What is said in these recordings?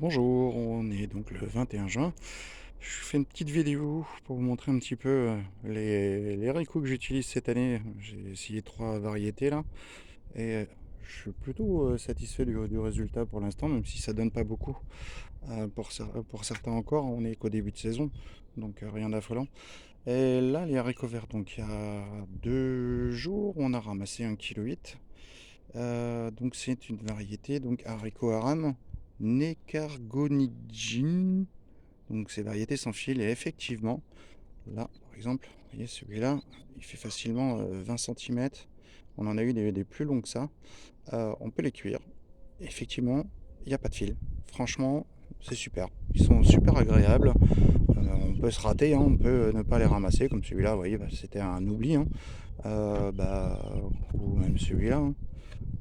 Bonjour, on est donc le 21 juin. Je fais une petite vidéo pour vous montrer un petit peu les haricots que j'utilise cette année. J'ai essayé trois variétés là et je suis plutôt satisfait du résultat pour l'instant, même si ça donne pas beaucoup. Pour certains encore, on est qu'au début de saison, donc rien d'affolant. Et là, les haricots verts, donc il y a 2 jours, on a ramassé 1,8 kg. Donc c'est une variété, donc haricot aram, Nekargonidjin. Donc c'est variété sans fil et effectivement, là par exemple, vous voyez celui-là, il fait facilement 20 cm. On en a eu des plus longs que ça. On peut les cuire. Effectivement, il n'y a pas de fil. Franchement, c'est super. Ils sont super agréables. On peut se rater, hein, on peut ne pas les ramasser, comme celui-là, vous voyez, bah, c'était un oubli, hein. Ou même celui-là, hein.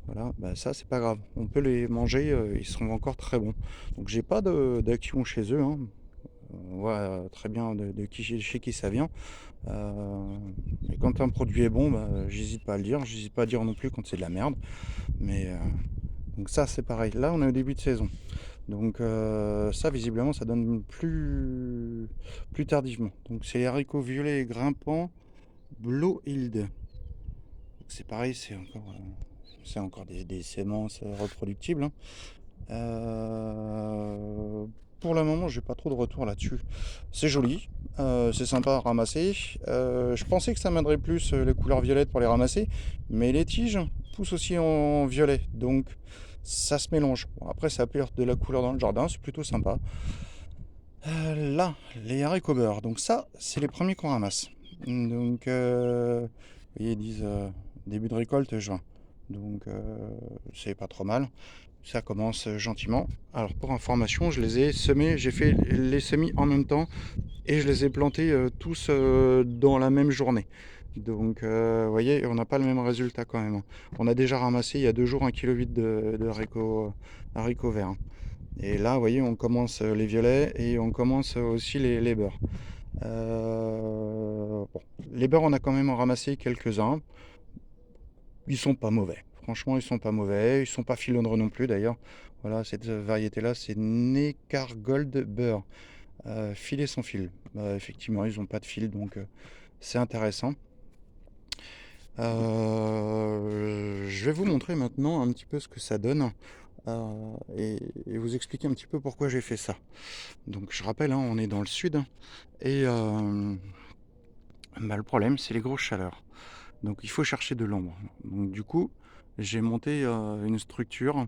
Voilà, bah ça c'est pas grave. On peut les manger, ils seront encore très bons. Donc j'ai pas d'action chez eux, hein. On voit très bien de qui, chez qui ça vient. Et quand un produit est bon, bah, j'hésite pas à le dire. J'hésite pas à dire non plus quand c'est de la merde. Mais donc ça c'est pareil. Là on est au début de saison. Donc ça visiblement ça donne plus tardivement. Donc c'est les haricots violets et grimpants Blauhild. C'est pareil, c'est encore des semences reproductibles, hein. Euh, pour le moment, j'ai pas trop de retour là-dessus. C'est joli, c'est sympa à ramasser. Je pensais que ça m'aiderait plus les couleurs violettes pour les ramasser, mais les tiges poussent aussi en violet, donc ça se mélange. Bon, après, ça apporte de la couleur dans le jardin, c'est plutôt sympa. Là, les haricots beurre. Donc ça, c'est les premiers qu'on ramasse. Donc, vous voyez, ils disent début de récolte juin. Donc, c'est pas trop mal. Ça commence gentiment. Alors, pour information, je les ai semés. J'ai fait les semis en même temps et je les ai plantés tous dans la même journée. Donc, vous voyez, on n'a pas le même résultat quand même. On a déjà ramassé il y a 2 jours 1,8 kg de haricots verts. Et là, vous voyez, on commence les violets et on commence aussi les beurres. Bon, les beurres, on a quand même ramassé quelques-uns. Ils sont pas mauvais. Franchement, ils sont pas mauvais. Ils sont pas filandreux non plus d'ailleurs. Voilà, cette variété-là, c'est Nekargold Beurre. Filet sans fil. Effectivement, ils n'ont pas de fil, donc c'est intéressant. Je vais vous montrer maintenant un petit peu ce que ça donne et vous expliquer un petit peu pourquoi j'ai fait ça. Donc je rappelle, hein, on est dans le sud et bah, le problème c'est les grosses chaleurs. Donc il faut chercher de l'ombre. Donc du coup j'ai monté une structure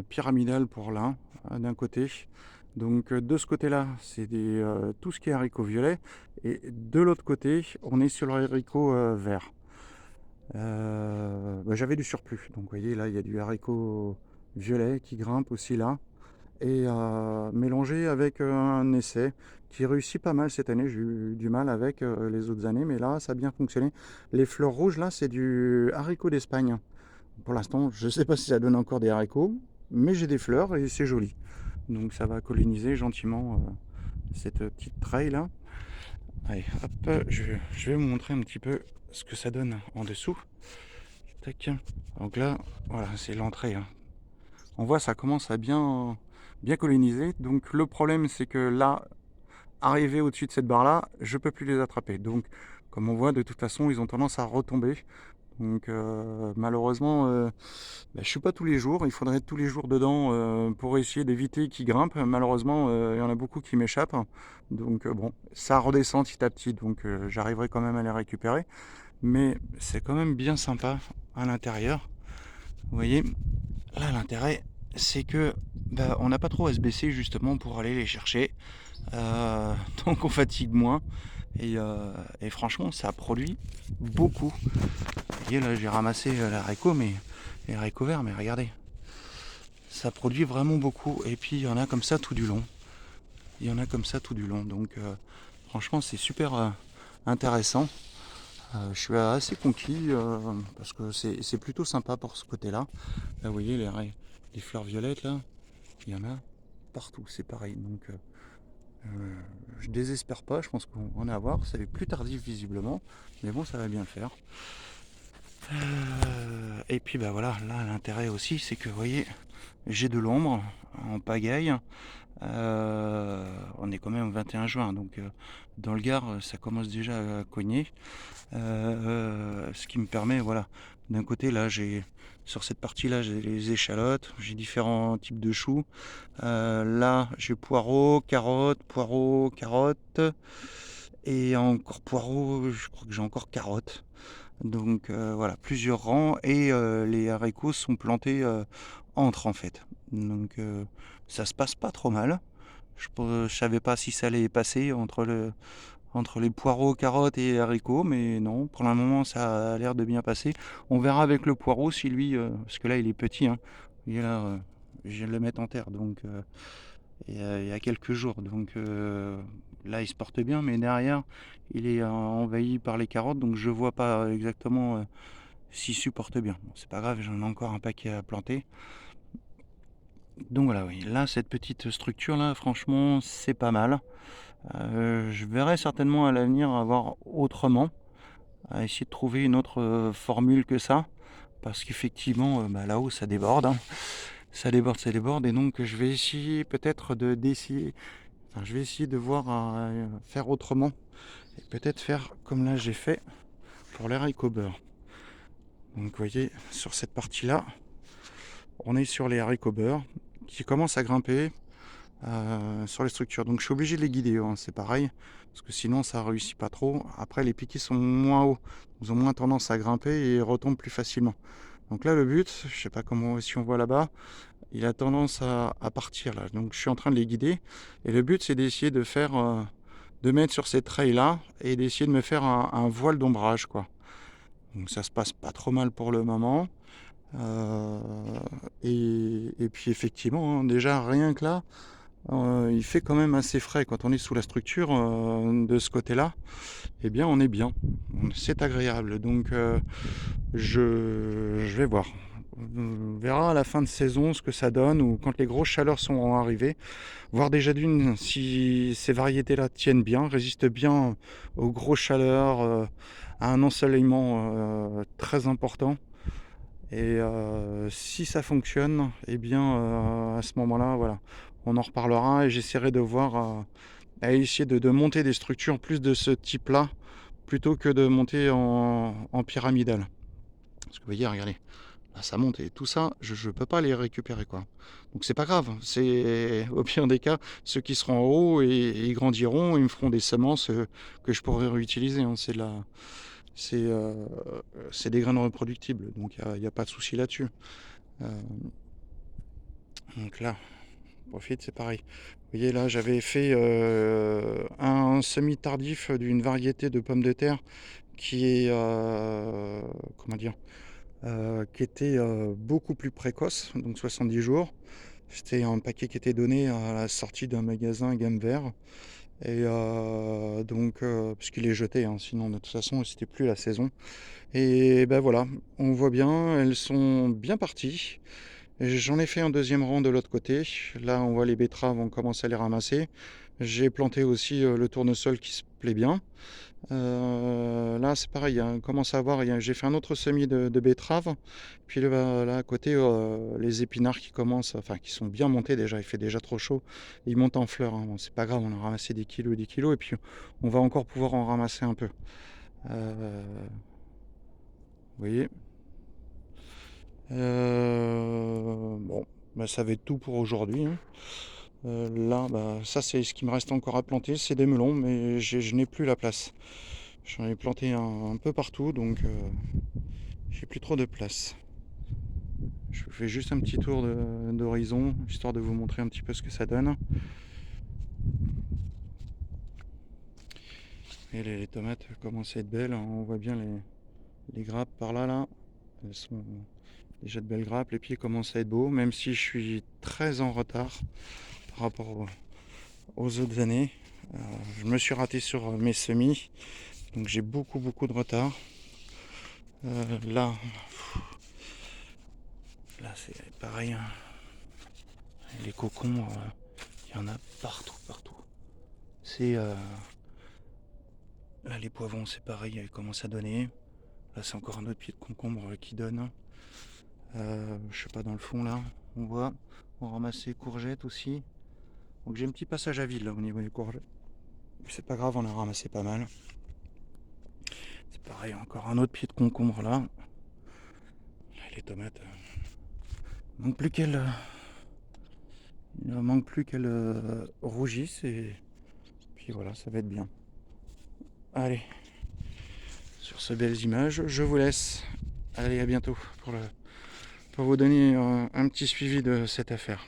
pyramidale pour l'un d'un côté. Donc de ce côté-là c'est tout ce qui est haricots violets et de l'autre côté on est sur le haricot vert. Bah, j'avais du surplus. Donc vous voyez là il y a du haricot violet qui grimpe aussi là et mélangé avec un essai qui réussit pas mal cette année. J'ai eu du mal avec les autres années, mais là ça a bien fonctionné. Les fleurs rouges là, c'est du haricot d'Espagne. Pour l'instant, je sais pas si ça donne encore des haricots, mais j'ai des fleurs et c'est joli. Donc ça va coloniser gentiment cette petite treille là. Allez, hop, je vais vous montrer un petit peu ce que ça donne en dessous. Tac. Donc là, voilà, c'est l'entrée, hein. On voit ça commence à bien coloniser. Donc le problème c'est que là, arrivé au-dessus de cette barre là, je peux plus les attraper. Donc comme on voit de toute façon ils ont tendance à retomber. Donc malheureusement je suis pas tous les jours, il faudrait être tous les jours dedans pour essayer d'éviter qu'ils grimpent. Malheureusement il y en a beaucoup qui m'échappent. Donc bon, ça redescend petit à petit, donc j'arriverai quand même à les récupérer. Mais c'est quand même bien sympa à l'intérieur. Vous voyez, là l'intérêt c'est que bah, on n'a pas trop à se baisser justement pour aller les chercher. Donc on fatigue moins et franchement ça produit beaucoup. Vous voyez là j'ai ramassé l'haricot mais les haricots verts, mais regardez, ça produit vraiment beaucoup et puis il y en a comme ça tout du long. Il y en a comme ça tout du long, donc franchement c'est super intéressant. Je suis assez conquis parce que c'est plutôt sympa pour ce côté là. Là vous voyez les fleurs violettes là, il y en a partout, c'est pareil. Donc je désespère pas, je pense qu'on va en avoir. Ça va être plus tardif visiblement, mais bon, ça va bien le faire. Et puis bah voilà, là l'intérêt aussi, c'est que vous voyez, j'ai de l'ombre. en pagaille. On est quand même au 21 juin, donc dans le Gard, ça commence déjà à cogner. Ce qui me permet, voilà, d'un côté là sur cette partie-là j'ai les échalotes, j'ai différents types de choux. Là j'ai poireaux, carottes et encore poireaux, je crois que j'ai encore carottes. Donc voilà, plusieurs rangs et les haricots sont plantés entre en fait. Donc ça se passe pas trop mal. Je savais pas si ça allait passer entre les poireaux, carottes et haricots, mais non, pour le moment ça a l'air de bien passer. On verra avec le poireau si lui, parce que là il est petit, hein. Il est là, je viens de le mettre en terre, donc il y a quelques jours, donc là il se porte bien, mais derrière il est envahi par les carottes, donc je vois pas exactement s'il supporte bien. Bon, c'est pas grave, j'en ai encore un paquet à planter. Donc voilà, oui, là cette petite structure là, franchement, c'est pas mal. Je verrai certainement à l'avenir avoir autrement, à essayer de trouver une autre formule que ça, parce qu'effectivement, bah, là-haut, ça déborde, hein. Ça déborde, et donc je vais essayer peut-être d'essayer, enfin, je vais essayer de voir à faire autrement, et peut-être faire comme là j'ai fait pour les haricots beurre. Donc vous voyez, sur cette partie-là, on est sur les haricots beurre qui commencent à grimper sur les structures. Donc je suis obligé de les guider, hein, c'est pareil, parce que sinon ça réussit pas trop. Après les piquets sont moins hauts, ils ont moins tendance à grimper et retombent plus facilement. Donc là le but, je sais pas comment, si on voit là-bas, il a tendance à partir là. Donc je suis en train de les guider et le but c'est d'essayer de faire, de mettre sur ces trails là et d'essayer de me faire un voile d'ombrage quoi. Donc ça se passe pas trop mal pour le moment. Euh, et puis effectivement, hein, déjà rien que là, il fait quand même assez frais quand on est sous la structure de ce côté-là. Eh bien, on est bien. C'est agréable. Donc, je vais voir. On verra à la fin de saison ce que ça donne ou quand les grosses chaleurs sont arrivées. Voir déjà d'une si ces variétés-là tiennent bien, résistent bien aux grosses chaleurs, à un ensoleillement très important. Et si ça fonctionne, eh bien à ce moment-là, voilà, on en reparlera et j'essaierai de voir à essayer de monter des structures plus de ce type-là plutôt que de monter en pyramidal. Parce que vous voyez, regardez, là ça monte et tout ça, je ne peux pas les récupérer quoi. Donc c'est pas grave, c'est au pire des cas, ceux qui seront en haut et ils grandiront, ils me feront des semences que je pourrai réutiliser, hein. C'est euh, c'est des graines reproductibles, donc il n'y a pas de souci là-dessus. Euh, donc là, profite, c'est pareil. Vous voyez là, j'avais fait un semi tardif d'une variété de pommes de terre qui est comment dire, qui était beaucoup plus précoce, donc 70 jours. C'était un paquet qui était donné à la sortie d'un magasin gamme vert. Et donc, puisqu'il est jeté, hein, sinon de toute façon c'était plus la saison. Et ben voilà, on voit bien, elles sont bien parties. J'en ai fait un deuxième rang de l'autre côté. Là, on voit les betteraves, on commence à les ramasser. J'ai planté aussi le tournesol qui se plaît bien. Là, c'est pareil, hein, on commence à voir, j'ai fait un autre semis de betteraves. Puis là, à côté, les épinards qui commencent, enfin qui sont bien montés déjà, il fait déjà trop chaud. Ils montent en fleurs, hein. Bon, c'est pas grave, on a ramassé des kilos et des kilos. Et puis, on va encore pouvoir en ramasser un peu. Vous voyez. Bon, bah, ça va être tout pour aujourd'hui, hein. Là, bah, ça c'est ce qui me reste encore à planter, c'est des melons, mais je n'ai plus la place. J'en ai planté un peu partout, donc j'ai plus trop de place. Je fais juste un petit tour d'horizon, histoire de vous montrer un petit peu ce que ça donne. Et les tomates commencent à être belles, hein. On voit bien les grappes par là, là. Elles sont déjà de belles grappes, les pieds commencent à être beaux, même si je suis très en retard par rapport aux autres années. Je me suis raté sur mes semis, donc j'ai beaucoup de retard. Là, c'est pareil, hein. Les cocons, il y en a partout. C'est là les poivrons, c'est pareil, ils commencent à donner. Là, c'est encore un autre pied de concombre qui donne. Je sais pas, dans le fond là, on voit. On ramassait courgettes aussi. Donc j'ai un petit passage à vide là au niveau des courgettes. C'est pas grave, on a ramassé pas mal. C'est pareil, encore un autre pied de concombre là. Les tomates, il ne manque plus qu'elles rougissent et puis voilà, ça va être bien. Allez, sur ces belles images, je vous laisse. Allez, à bientôt pour vous donner un petit suivi de cette affaire.